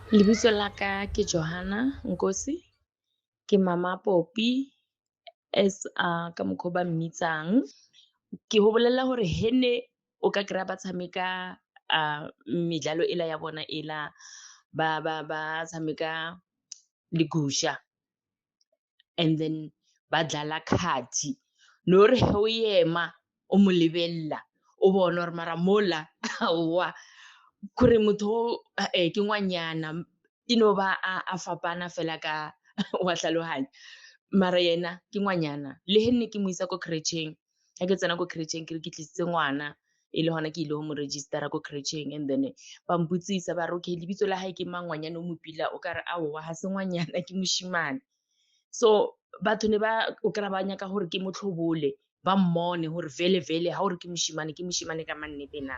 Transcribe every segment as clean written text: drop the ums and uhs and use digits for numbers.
Lebitso la ka ke Johanna Nkosi, ke mama Poppy as ka mokgwa o ba mmitsang. Ke go bolelela gore he ne o ka kry-a ba tshameka medlalo ela ya bona ela ba tshameka legusha and then ba dlala kgati, no re he o ema o mo lebelela o bona gore mara mola aowa kore motho o ke ngwanyana e no ba a fapana fela ka wa tlhaloganya mara yena ke ngwanyana. Le he nne ke mo isa ko crèche-eng, ga ke tsena ko crèche-eng ke re ke tlisitse ngwana e le gona ke ile go mo register-a ko crèche-eng and then ba mpotsisa ba re okay lebitso la gae ke mang, ngwanyana o mo pila o kare aowa ga se ngwanyana ke moshimane. So batho ne ba o kry-a ba nyaka gore ke motlhobole ba mmone gore vele ga gore ke moshimane ka mannete na.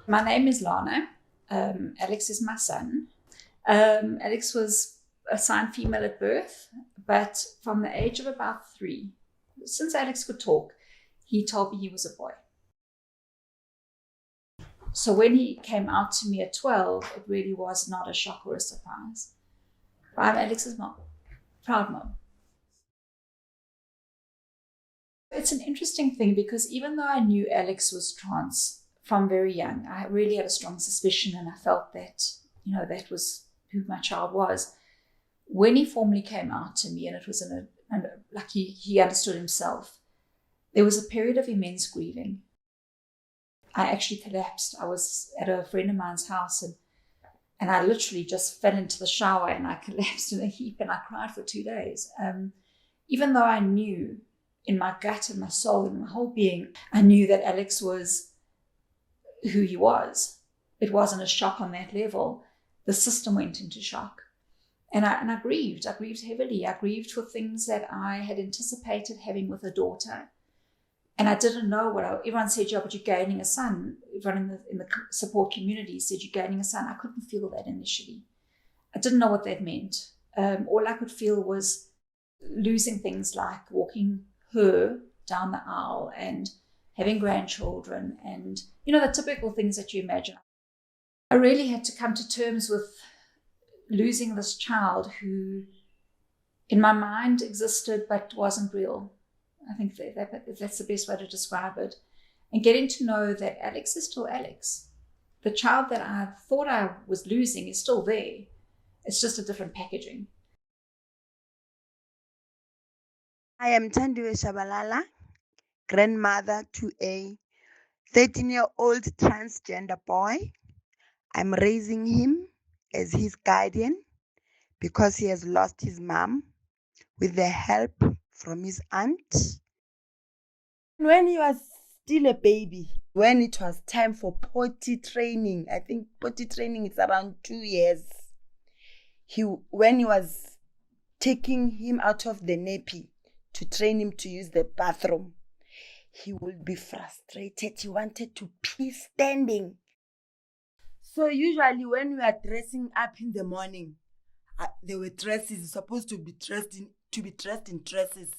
My name is Lana. Alex is my son. Alex was assigned female at birth, but from the age of about 3, since Alex could talk, he told me he was a boy. So when he came out to me at 12, it really was not a shock or a surprise. I'm Alex's mom, proud mom. It's an interesting thing because even though I knew Alex was trans from very young, I really had a strong suspicion and I felt that, that was who my child was. When he formally came out to me, and it was like he understood himself, there was a period of immense grieving. I actually collapsed. I was at a friend of mine's house and I literally just fell into the shower and I collapsed in a heap and I cried for 2 days. Even though I knew in my gut and my soul and my whole being, I knew that Alex was who he was. It wasn't a shock on that level. The system went into shock. And I grieved. I grieved heavily. I grieved for things that I had anticipated having with a daughter. And I didn't know everyone said, yeah, but you're gaining a son. Everyone in the support community said, you're gaining a son. I couldn't feel that initially. I didn't know what that meant. All I could feel was losing things like walking her down the aisle and having grandchildren and, the typical things that you imagine. I really had to come to terms with losing this child who in my mind existed but wasn't real. I think that's the best way to describe it. And getting to know that Alex is still Alex. The child that I thought I was losing is still there. It's just a different packaging. I am Tandiwe Shabalala, grandmother to a 13-year-old transgender boy. I'm raising him as his guardian because he has lost his mom with the help from his aunt. When he was still a baby, when it was time for potty training, I think potty training is around 2 years. When he was taking him out of the nappy to train him to use the bathroom, he would be frustrated. He wanted to pee standing. So usually when we are dressing up in the morning, there were dresses supposed to be dressed in dresses.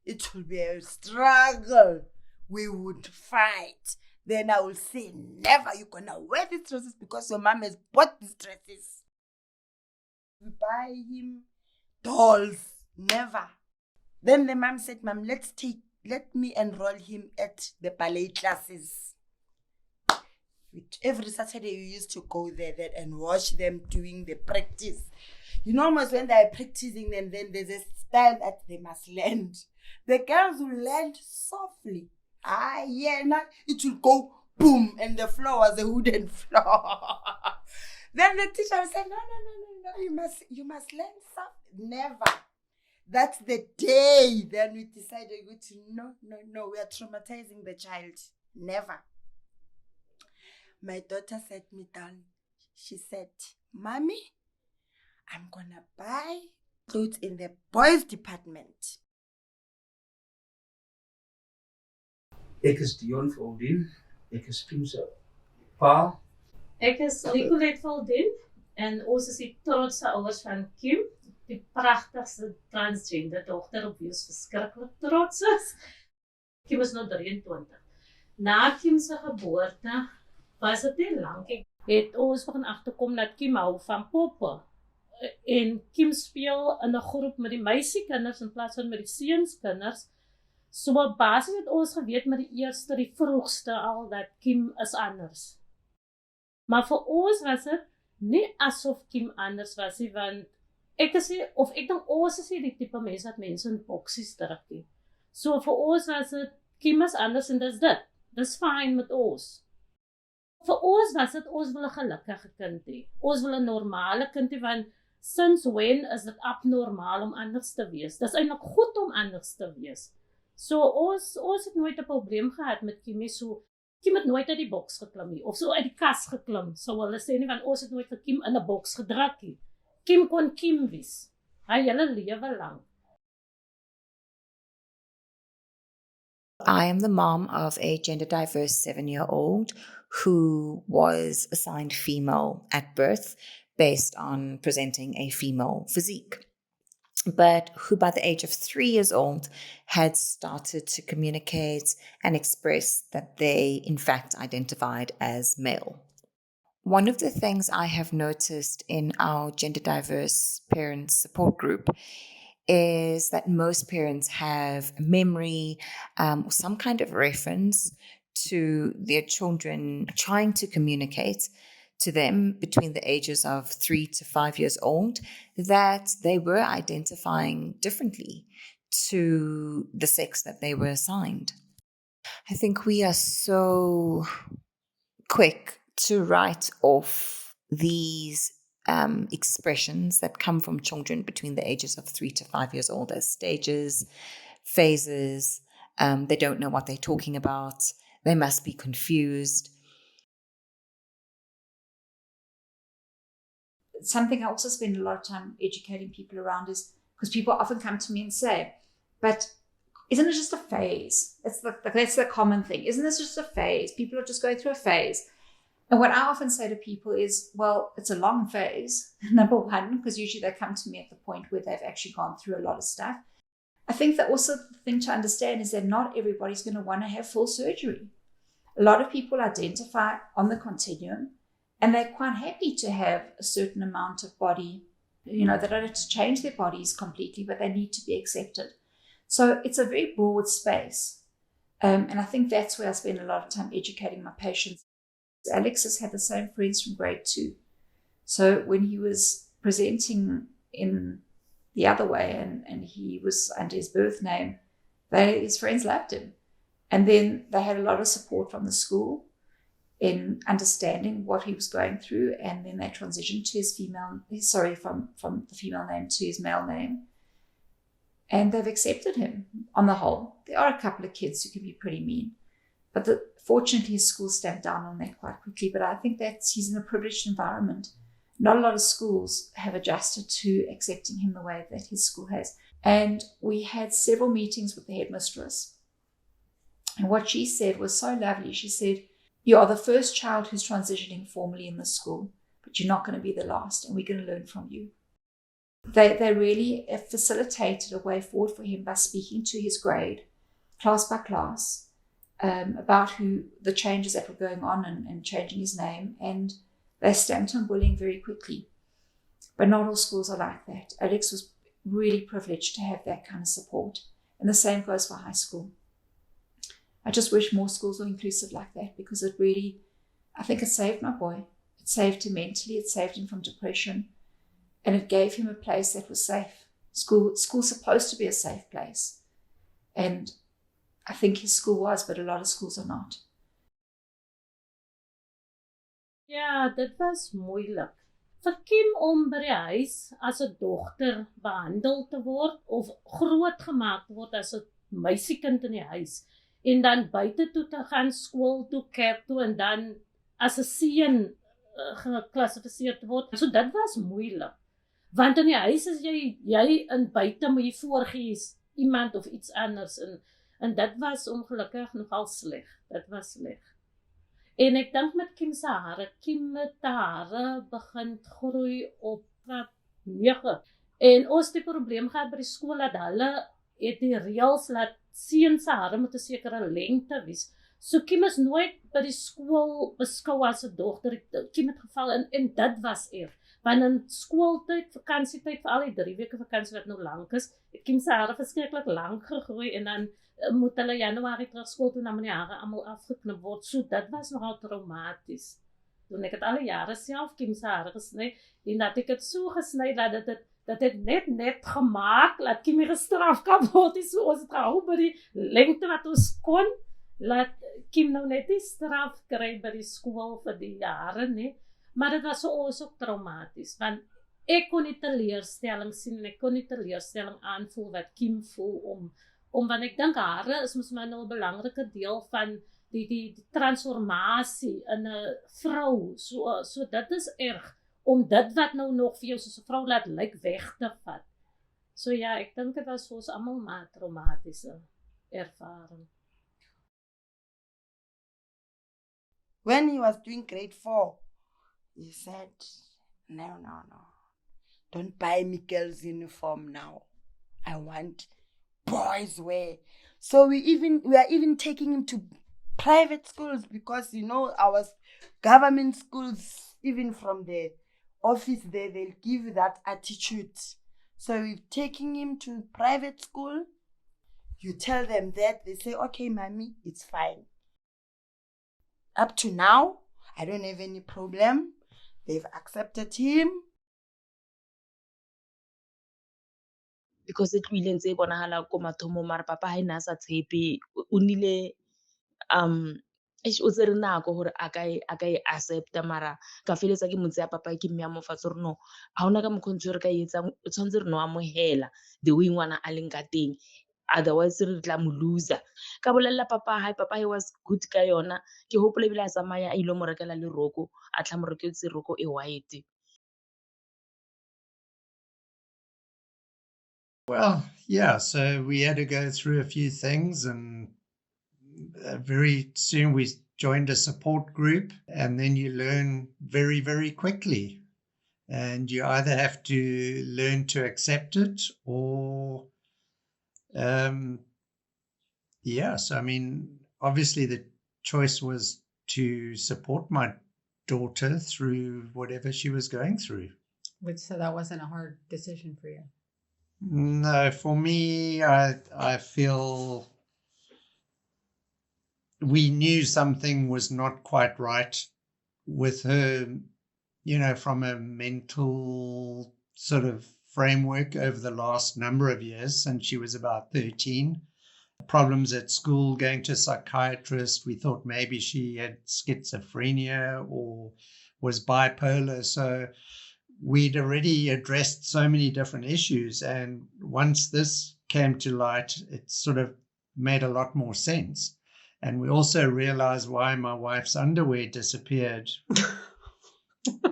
It will be a struggle. We would fight. Then I will say, never, you're gonna wear these dresses because your mom has bought these dresses. We buy him dolls. Never. Then the mom said, Mom, let me enroll him at the ballet classes. Every Saturday we used to go there and watch them doing the practice. Almost when they're practicing, and then there's a style that they must learn. The girls will learn softly. It will go boom, and the floor was a wooden floor. Then the teacher will say, no, you must learn softly. Never. That's the day. Then we decided no, we are traumatizing the child. Never. My daughter sat me down. She said, Mommy, I'm gonna buy clothes in the boys department. Ek is Dion Valdien. Ek is Kim se pa. Ek is Nicolette Valdien en ons is die trotse ouers van Kim. die pragtigste transgender dogter op wie ons verskriklik trots is. Kim is nou 23. Na Kim se geboorte was dit nie lank het ons begin agterkom dat Kim hou van poppe. En Kim speel in 'n groep met die meisiekinders in plaas van met die seunskinders. So basies het ons geweet met die vroegste al dat Kim is anders. Maar vir ons was dit nie asof Kim anders was nie, want ek dink ons is nie die tipe mense wat mense in boksies druk nie. So vir ons was dit, Kim is anders en dis dit. Dis fyn met ons. Vir ons was dit, ons wil 'n gelukkige kind hê. Ons wil 'n normale kind hê, want since when is dit abnormaal om anders te wees? Dis eintlik goed om anders te wees. So ons het nooit 'n probleem gehad met Kim, so Kim het nooit uit die boks geklim nie, of so uit die kas geklim, sou hulle sê nie, want ons het nooit vir Kim in 'n boks gedruk nie. Kim kon Kim wees, hy hele lewe lank. I am the mom of a gender diverse 7-year-old who was assigned female at birth based on presenting a female physique, but who by the age of 3 years old had started to communicate and express that they in fact identified as male. One of the things I have noticed in our gender diverse parent support group is that most parents have a memory or some kind of reference to their children trying to communicate to them between the ages of 3 to 5 years old that they were identifying differently to the sex that they were assigned. I think we are so quick to write off these expressions that come from children between the ages of 3 to 5 years old as stages, phases. They don't know what they're talking about. They must be confused. Something I also spend a lot of time educating people around is because people often come to me and say, but isn't it just a phase? It's that's the common thing. Isn't this just a phase? People are just going through a phase. And what I often say to people is, well, it's a long phase, number one, because usually they come to me at the point where they've actually gone through a lot of stuff. I think that also the thing to understand is that not everybody's going to want to have full surgery. A lot of people identify on the continuum, and they're quite happy to have a certain amount of body. They don't have to change their bodies completely, but they need to be accepted. So it's a very broad space. And I think that's where I spend a lot of time educating my patients. Alex has had the same friends from grade 2. So when he was presenting in the other way and he was under his birth name, his friends loved him. And then they had a lot of support from the school in understanding what he was going through. And then they transitioned to from the female name to his male name. And they've accepted him on the whole. There are a couple of kids who can be pretty mean. But fortunately, his school stamped down on that quite quickly. But I think that he's in a privileged environment. Not a lot of schools have adjusted to accepting him the way that his school has. And we had several meetings with the headmistress. And what she said was so lovely. She said, you are the first child who's transitioning formally in the school, but you're not going to be the last, and we're going to learn from you. They really facilitated a way forward for him by speaking to his grade, class by class, about the changes that were going on and changing his name. And they stamped on bullying very quickly. But not all schools are like that. Alex was really privileged to have that kind of support. And the same goes for high school. I just wish more schools were inclusive like that, because it really, I think it saved my boy. It saved him mentally. It saved him from depression. And it gave him a place that was safe. School's supposed to be a safe place. And I think his school was, but a lot of schools are not. Ja, dit was moeilik. Vir Kim om by die huis as 'n dogter behandel te word of groot gemaak te word as 'n meisiekind in die huis en dan buite toe te gaan, skool toe, kerk toe en dan as 'n seun geklassifiseer te word. So dit was moeilik. Want in die huis is jy in buite moet jy voorgee iemand of iets anders en dit was ongelukkig nogal sleg. Dit was sleg. En ek dink met Kim se hare, Kim het hare begin groei op 9. En ons het die probleem gehad by die skool dat hulle het die reëls laat seuns se hare moet 'n sekere lengte wees. So Kim is nooit by die skool beskou as 'n dogter. Kim het geval en dit was erg. Want in skooltyd, vakansietyd, vir al die 3 weke vakansie wat nou lank is, het Kim se hare verskriklik lank gegroei en dan moet hulle Januarie terug skool toe en dan moet die hare almal afgeknip word. So dit was nogal traumaties. Toen ek het alle jare self Kim se hare gesny en dat ek het so gesny dat dit net gemaak dat Kim gestraf kan word. So ons het gehou by die lengte wat ons kon. Laat Kim nou net die straf kry by die skool vir die jare, nee. Maar dit was vir ons ook traumaties, want ek kon nie teleurstelling sien en ek kon nie teleurstelling aanvoel wat Kim voel want ek dink hare is mos maar nou 'n belangrike deel van die transformasie in 'n vrou. So dit is erg om dit wat nou nog vir jou soos 'n vrou laat lyk weg te vat. So ja, ek dink dit was vir ons almal maar traumatiese ervaring. When he was doing grade 4, he said, no. Don't buy me girls' uniform now. I want boys' wear. So we are even taking him to private schools because, our government schools, even from the office there, they'll give that attitude. So we're taking him to private school. You tell them that, they say, okay, mommy, it's fine. Up to now, I don't have any problem. They've accepted him. Because it really ntse bonahala ko mathomo mara papa ha ina sa tshepe o nile o tsere nako hore a ka e accepta mara ka feletsa ke motse ya papa ke mme ya mo fatso re no ha ona ka mokhontse re ka etsang o tshwantse re no amohela the way ngwana a leng ka teng, otherwise re tla mo loser. Ka bolella papa he was good ka yona, ke hopole bila a tsamaya a ile mo rekela le roko a tla mo reketse roko e white. Well, yeah, so we had to go through a few things and very soon we joined a support group, and then you learn very, very quickly. And you either have to learn to accept it or, so I mean, obviously the choice was to support my daughter through whatever she was going through. So that wasn't a hard decision for you? No, for me, I feel we knew something was not quite right with her, from a mental sort of framework over the last number of years since she was about 13. Problems at school, going to a psychiatrist. We thought maybe she had schizophrenia or was bipolar. So we'd already addressed so many different issues. And once this came to light, it sort of made a lot more sense. And we also realized why my wife's underwear disappeared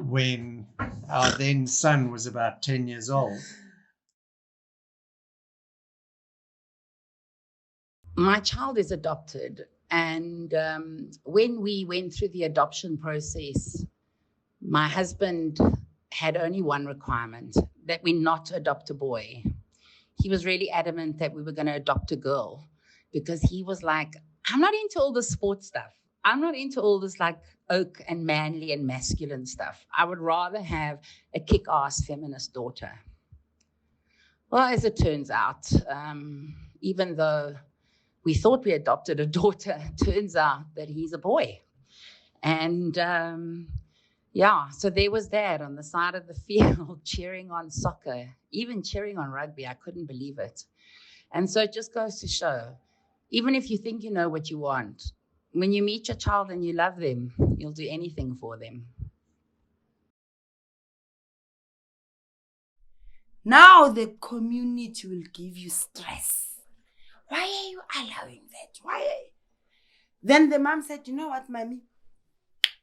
when our then son was about 10 years old. My child is adopted. And when we went through the adoption process, my husband had only one requirement, that we not adopt a boy. He was really adamant that we were going to adopt a girl because he was like, I'm not into all this sports stuff. I'm not into all this like oak and manly and masculine stuff. I would rather have a kick-ass feminist daughter. Well, as it turns out, even though we thought we adopted a daughter, it turns out that he's a boy. And so there was Dad on the side of the field cheering on soccer, even cheering on rugby. I couldn't believe it. And so it just goes to show, even if you think you know what you want, when you meet your child and you love them, you'll do anything for them. Now the community will give you stress. Why are you allowing that? Then the mom said, you know what, mommy?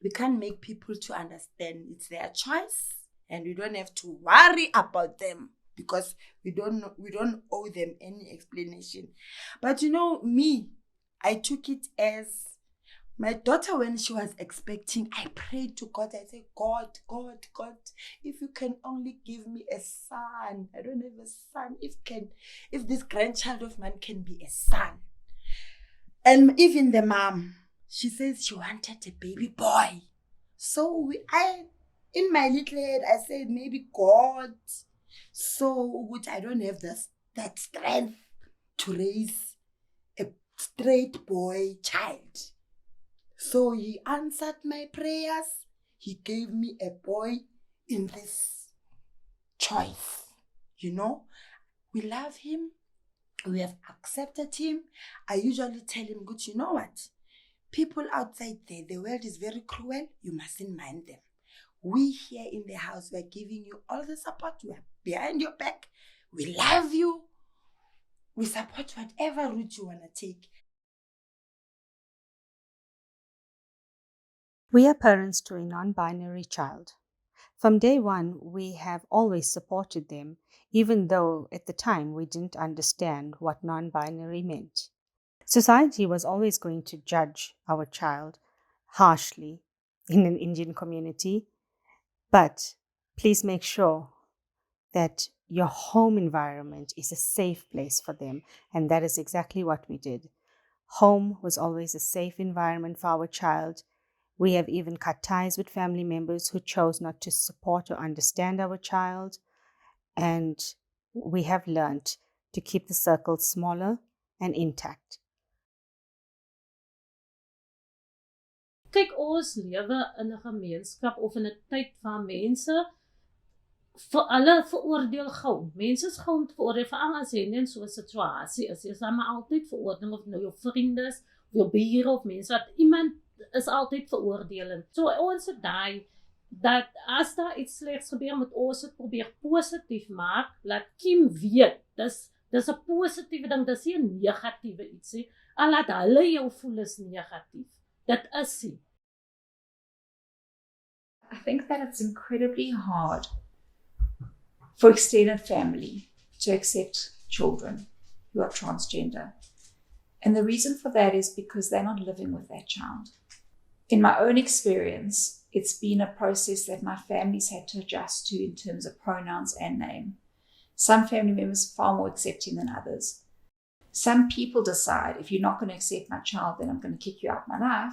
We can't make people to understand. It's their choice, and we don't have to worry about them because we don't owe them any explanation. But me, I took it as My daughter, when she was expecting, I prayed to God. I said, God, if you can only give me a son. I don't have a son. If this grandchild of mine can be a son. And even the mom, she says she wanted a baby boy. So in my little head, I said, maybe God, so good, I don't have that strength to raise a straight boy child. So he answered my prayers. He gave me a boy in this choice. We love him. We have accepted him. I usually tell him, good, you know what? People outside there, the world is very cruel. You mustn't mind them. We here in the house, we're giving you all the support. We're behind your back. We love you. We support whatever route you want to take. We are parents to a non-binary child. From day one, we have always supported them, even though at the time we didn't understand what non-binary meant. Society was always going to judge our child harshly in an Indian community, but please make sure that your home environment is a safe place for them, and that is exactly what we did. Home was always a safe environment for our child. We have even cut ties with family members who chose not to support or understand our child. And we have learned to keep the circle smaller and intact. Kyk, ons lewe in 'n gemeenskap of in 'n tyd van mense vir alle veroordeel gou. Mense is gou veroordeel vir al as jy in so 'n situasie is. Jy is maar altyd veroordeel of nou jou vriende is, of jou bure of mense wat iemand is altyd veroordelend. So ons het daai dat as daar iets slegs gebeur met ons het probeer positief maak, laat Kim weet. Dis 'n positiewe ding, dis nie 'n negatiewe ietsie. Al laat hulle jou voel is negatief. Dit is nie. I think that it's incredibly hard for extended family to accept children who are transgender. And the reason for that is because they're not living with that child. In my own experience, it's been a process that my family's had to adjust to in terms of pronouns and name. Some family members are far more accepting than others. Some people decide, if you're not going to accept my child, then I'm going to kick you out of my life.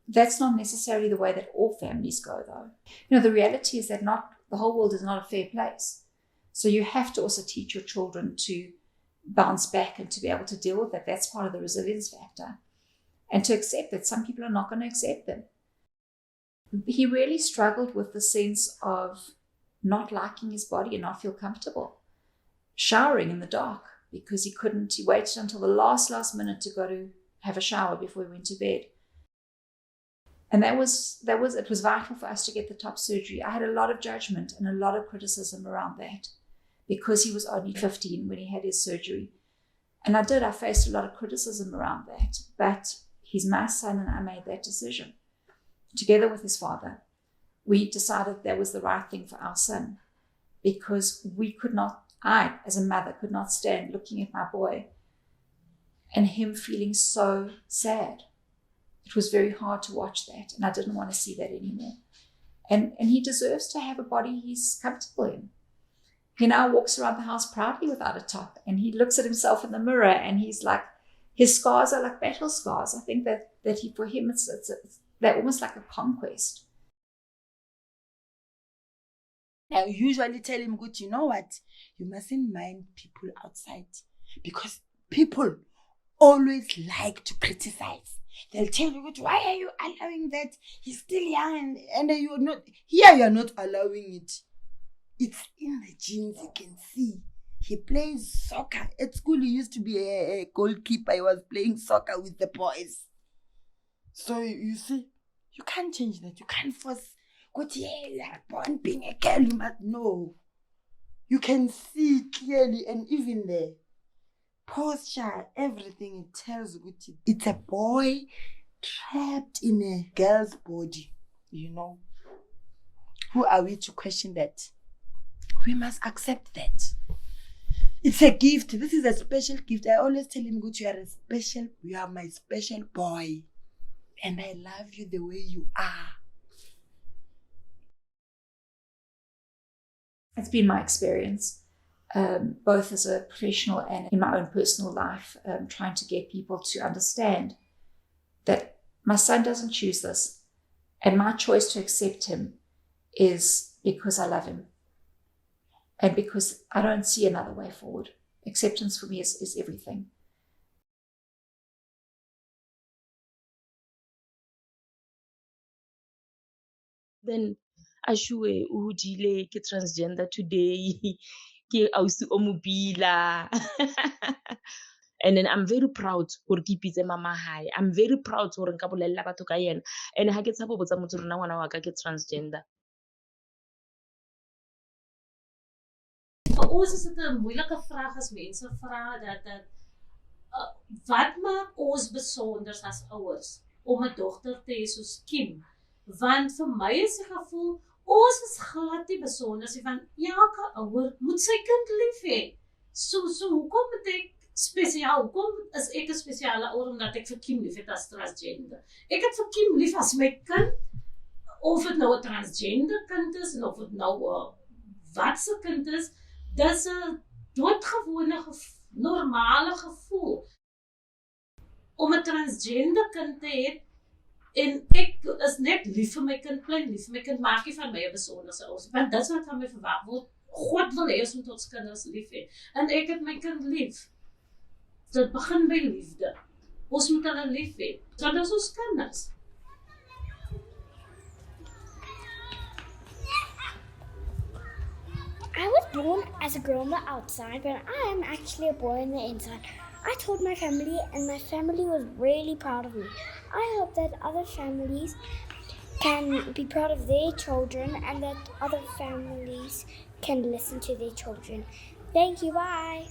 That's not necessarily the way that all families go, though. The reality is that the whole world is not a fair place. So you have to also teach your children to bounce back and to be able to deal with that. That's part of the resilience factor. And to accept that some people are not going to accept them. He really struggled with the sense of not liking his body and not feel comfortable. Showering in the dark because he waited until the last minute to go to have a shower before he went to bed. And it was vital for us to get the top surgery. I had a lot of judgment and a lot of criticism around that because he was only 15 when he had his surgery. And I faced a lot of criticism around that. But he's my son and I made that decision. Together with his father, we decided that was the right thing for our son because I, as a mother, could not stand looking at my boy and him feeling so sad. It was very hard to watch that, and I didn't want to see that anymore. And he deserves to have a body he's comfortable in. He now walks around the house proudly without a top, and he looks at himself in the mirror, and he's like, his scars are like battle scars. I think that for him, they're almost like a conquest. I usually tell him, good, you know what? You mustn't mind people outside because people always like to criticize. They'll tell you, why are you allowing that? He's still young and you're not. Here you're not allowing it. It's in the genes, you can see. He plays soccer. At school, he used to be a goalkeeper. He was playing soccer with the boys. So you see, you can't change that. You can't force, good, yeah, you're born being a girl. You must know. You can see clearly, and even the posture, everything, it tells you it's a boy trapped in a girl's body, Who are we to question that? We must accept that. It's a gift. This is a special gift. I always tell him, good, you are my special boy. and I love you the way you are. It's been my experience, both as a professional and in my own personal life, trying to get people to understand that my son doesn't choose this, and my choice to accept him is because I love him and because I don't see another way forward. Acceptance for me is everything. Then Ashue o hodile ke transgender today ke ausi o mobila. And then I'm very proud gore ke ipitse mama hae. I'm very proud gore nka bolella batho ka yena. And ha ke tshapo botsa motho rona ngwana wa ka ke transgender. Vir ons is dit 'n moeilike vraag as mense vra dat wat maak ons besonder as ouers om 'n dogter te hê soos Kim? Want vir my is die gevoel ons is glad nie besonder nie, want elke ouer moet sy kind lief hê. So hoekom moet ek spesiaal? Hoekom is ek 'n spesiale ouer omdat ek vir Kim lief het as transgender? Ek het vir Kim lief as my kind, of dit nou 'n transgender kind is en of dit nou wat se kind is. Dis 'n doodgewone normale gevoel om 'n transgender kind te hê. En ek is net lief vir my kind, klein lief vir my kind, maak nie van my 'n besonderse ouer, want dit is wat van my verwag word. God wil hê ons moet ons kinders lief hê. En ek het my kind lief. Dit begin by liefde. Ons moet hulle lief hê. Want dit is ons kinders. I was born as a girl on the outside, but I am actually a boy on the inside. I told my family, and my family was really proud of me. I hope that other families can be proud of their children and that other families can listen to their children. Thank you, bye.